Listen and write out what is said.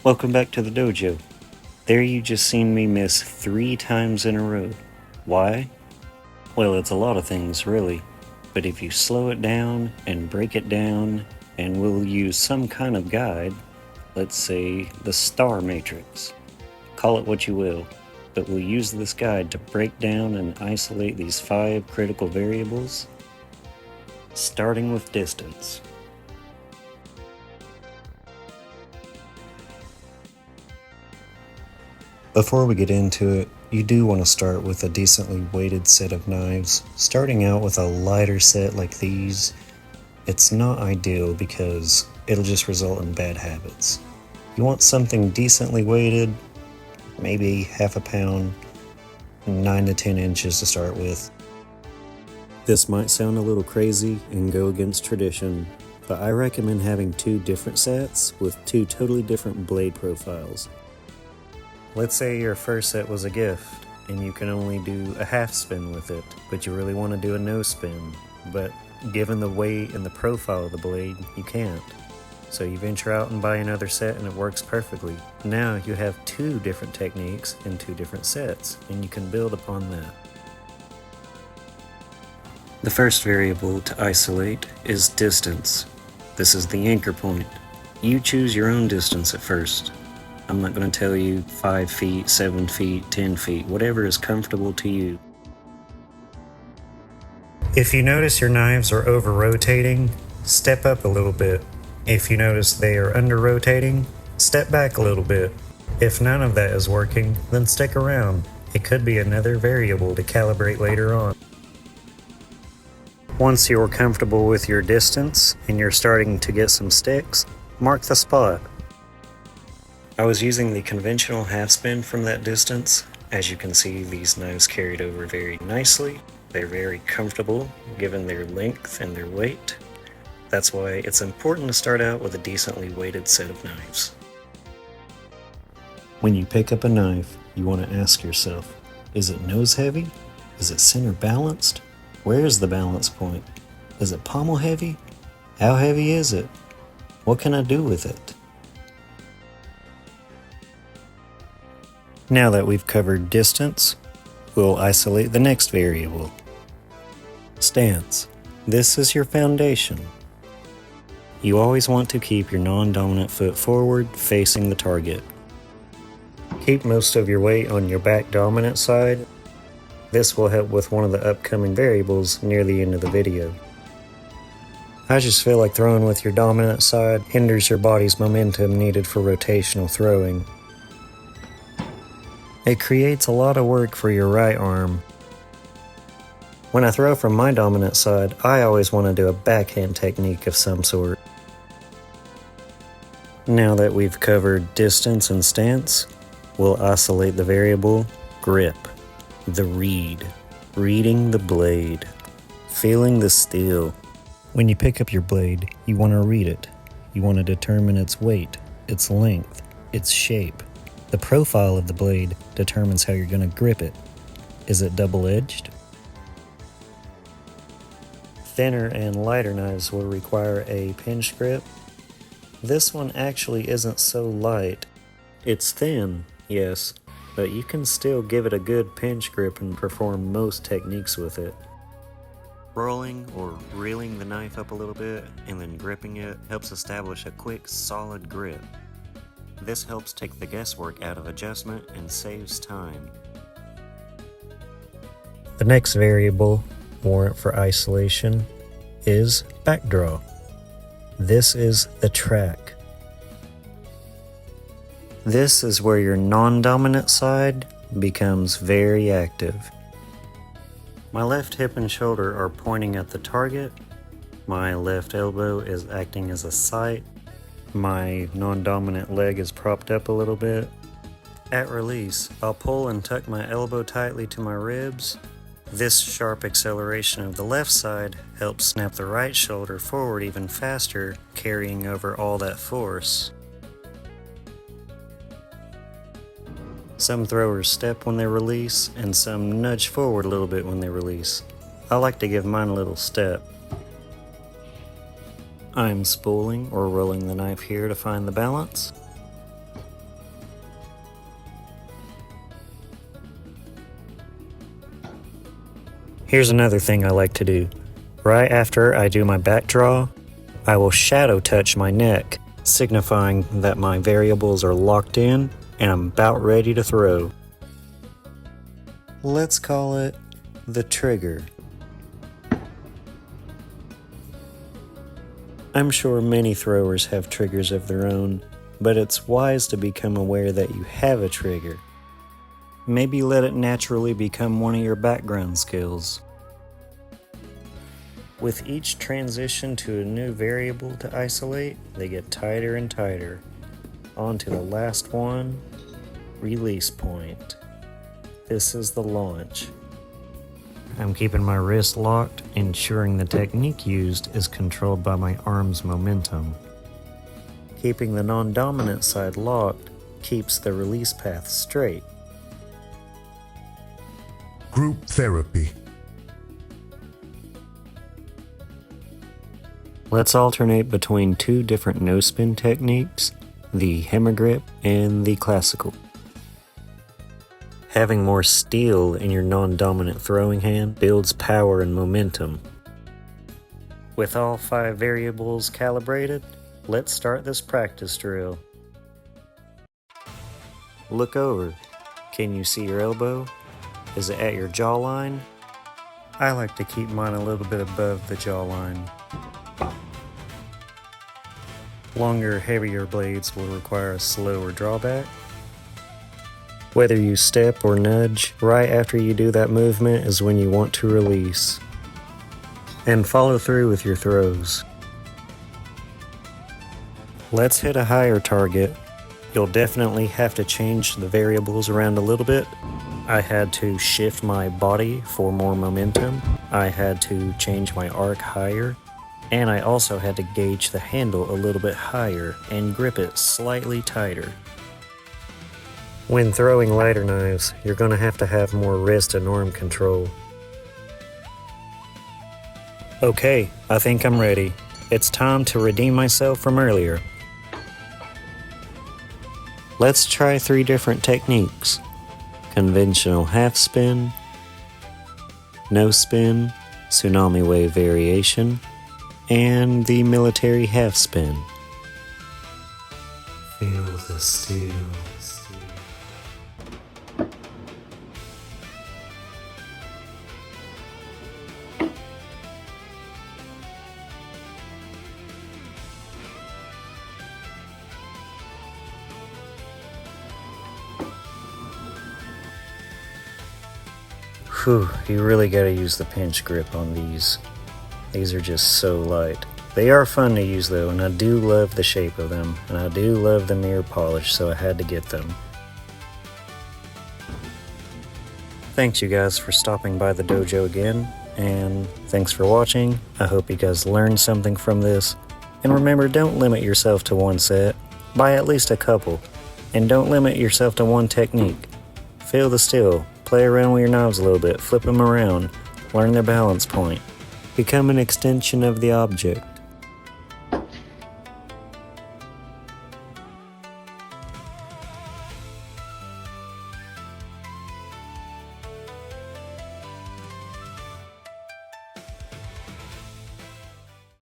Welcome back to the dojo. There you just seen me miss 3 times in a row. Why? Well, it's a lot of things, really. But if you slow it down and break it down, and we'll use some kind of guide, let's say the star matrix. Call it what you will, but we'll use this guide to break down and isolate these 5 critical variables, starting with distance. Before we get into it, you do want to start with a decently weighted set of knives. Starting out with a lighter set like these, it's not ideal because it'll just result in bad habits. You want something decently weighted, maybe half a pound, 9 to 10 inches to start with. This might sound a little crazy and go against tradition, but I recommend having 2 different sets with 2 totally different blade profiles. Let's say your first set was a gift, and you can only do a half spin with it, but you really want to do a no spin. But given the weight and the profile of the blade, you can't. So you venture out and buy another set and it works perfectly. Now you have 2 different techniques in 2 different sets, and you can build upon that. The first variable to isolate is distance. This is the anchor point. You choose your own distance at first. I'm not going to tell you 5 feet, 7 feet, 10 feet, whatever is comfortable to you. If you notice your knives are over-rotating, step up a little bit. If you notice they are under-rotating, step back a little bit. If none of that is working, then stick around. It could be another variable to calibrate later on. Once you're comfortable with your distance and you're starting to get some sticks, mark the spot. I was using the conventional half spin from that distance. As you can see, these knives carried over very nicely. They're very comfortable given their length and their weight. That's why it's important to start out with a decently weighted set of knives. When you pick up a knife, you want to ask yourself, is it nose heavy? Is it center balanced? Where is the balance point? Is it pommel heavy? How heavy is it? What can I do with it? Now that we've covered distance, we'll isolate the next variable. Stance. This is your foundation. You always want to keep your non-dominant foot forward, facing the target. Keep most of your weight on your back dominant side. This will help with one of the upcoming variables near the end of the video. I just feel like throwing with your dominant side hinders your body's momentum needed for rotational throwing. It creates a lot of work for your right arm. When I throw from my dominant side, I always want to do a backhand technique of some sort. Now that we've covered distance and stance, we'll isolate the variable grip, the read, reading the blade, feeling the steel. When you pick up your blade, you want to read it. You want to determine its weight, its length, its shape. The profile of the blade determines how you're going to grip it. Is it double-edged? Thinner and lighter knives will require a pinch grip. This one actually isn't so light. It's thin, yes, but you can still give it a good pinch grip and perform most techniques with it. Rolling or reeling the knife up a little bit and then gripping it helps establish a quick, solid grip. This helps take the guesswork out of adjustment and saves time. The next variable, warrant for isolation, is backdraw. This is the track. This is where your non-dominant side becomes very active. My left hip and shoulder are pointing at the target. My left elbow is acting as a sight. My non-dominant leg is propped up a little bit. At release, I'll pull and tuck my elbow tightly to my ribs. This sharp acceleration of the left side helps snap the right shoulder forward even faster, carrying over all that force. Some throwers step when they release, and some nudge forward a little bit when they release. I like to give mine a little step. I'm spooling or rolling the knife here to find the balance. Here's another thing I like to do. Right after I do my backdraw, I will shadow touch my neck, signifying that my variables are locked in and I'm about ready to throw. Let's call it the trigger. I'm sure many throwers have triggers of their own, but it's wise to become aware that you have a trigger. Maybe let it naturally become one of your background skills. With each transition to a new variable to isolate, they get tighter and tighter. On to the last one, release point. This is the launch. I'm keeping my wrist locked, ensuring the technique used is controlled by my arm's momentum. Keeping the non-dominant side locked keeps the release path straight. Group therapy. Let's alternate between two different no-spin techniques, the hemigrip and the classical. Having more steel in your non-dominant throwing hand builds power and momentum. With all 5 variables calibrated, let's start this practice drill. Look over. Can you see your elbow? Is it at your jawline? I like to keep mine a little bit above the jawline. Longer, heavier blades will require a slower drawback. Whether you step or nudge, right after you do that movement is when you want to release. And follow through with your throws. Let's hit a higher target. You'll definitely have to change the variables around a little bit. I had to shift my body for more momentum. I had to change my arc higher. And I also had to gauge the handle a little bit higher and grip it slightly tighter. When throwing lighter knives, you're going to have more wrist and arm control. Okay, I think I'm ready. It's time to redeem myself from earlier. Let's try 3 different techniques. Conventional half spin, no spin, tsunami wave variation, and the military half spin. Feel the steel. Whew, you really gotta use the pinch grip on these. These are just so light. They are fun to use though, and I do love the shape of them, and I do love the mirror polish, so I had to get them. Thanks you guys for stopping by the dojo again, and thanks for watching. I hope you guys learned something from this. And remember, don't limit yourself to one set. Buy at least a couple. And don't limit yourself to one technique. Feel the steel. Play around with your knives a little bit, flip them around, learn their balance point. Become an extension of the object.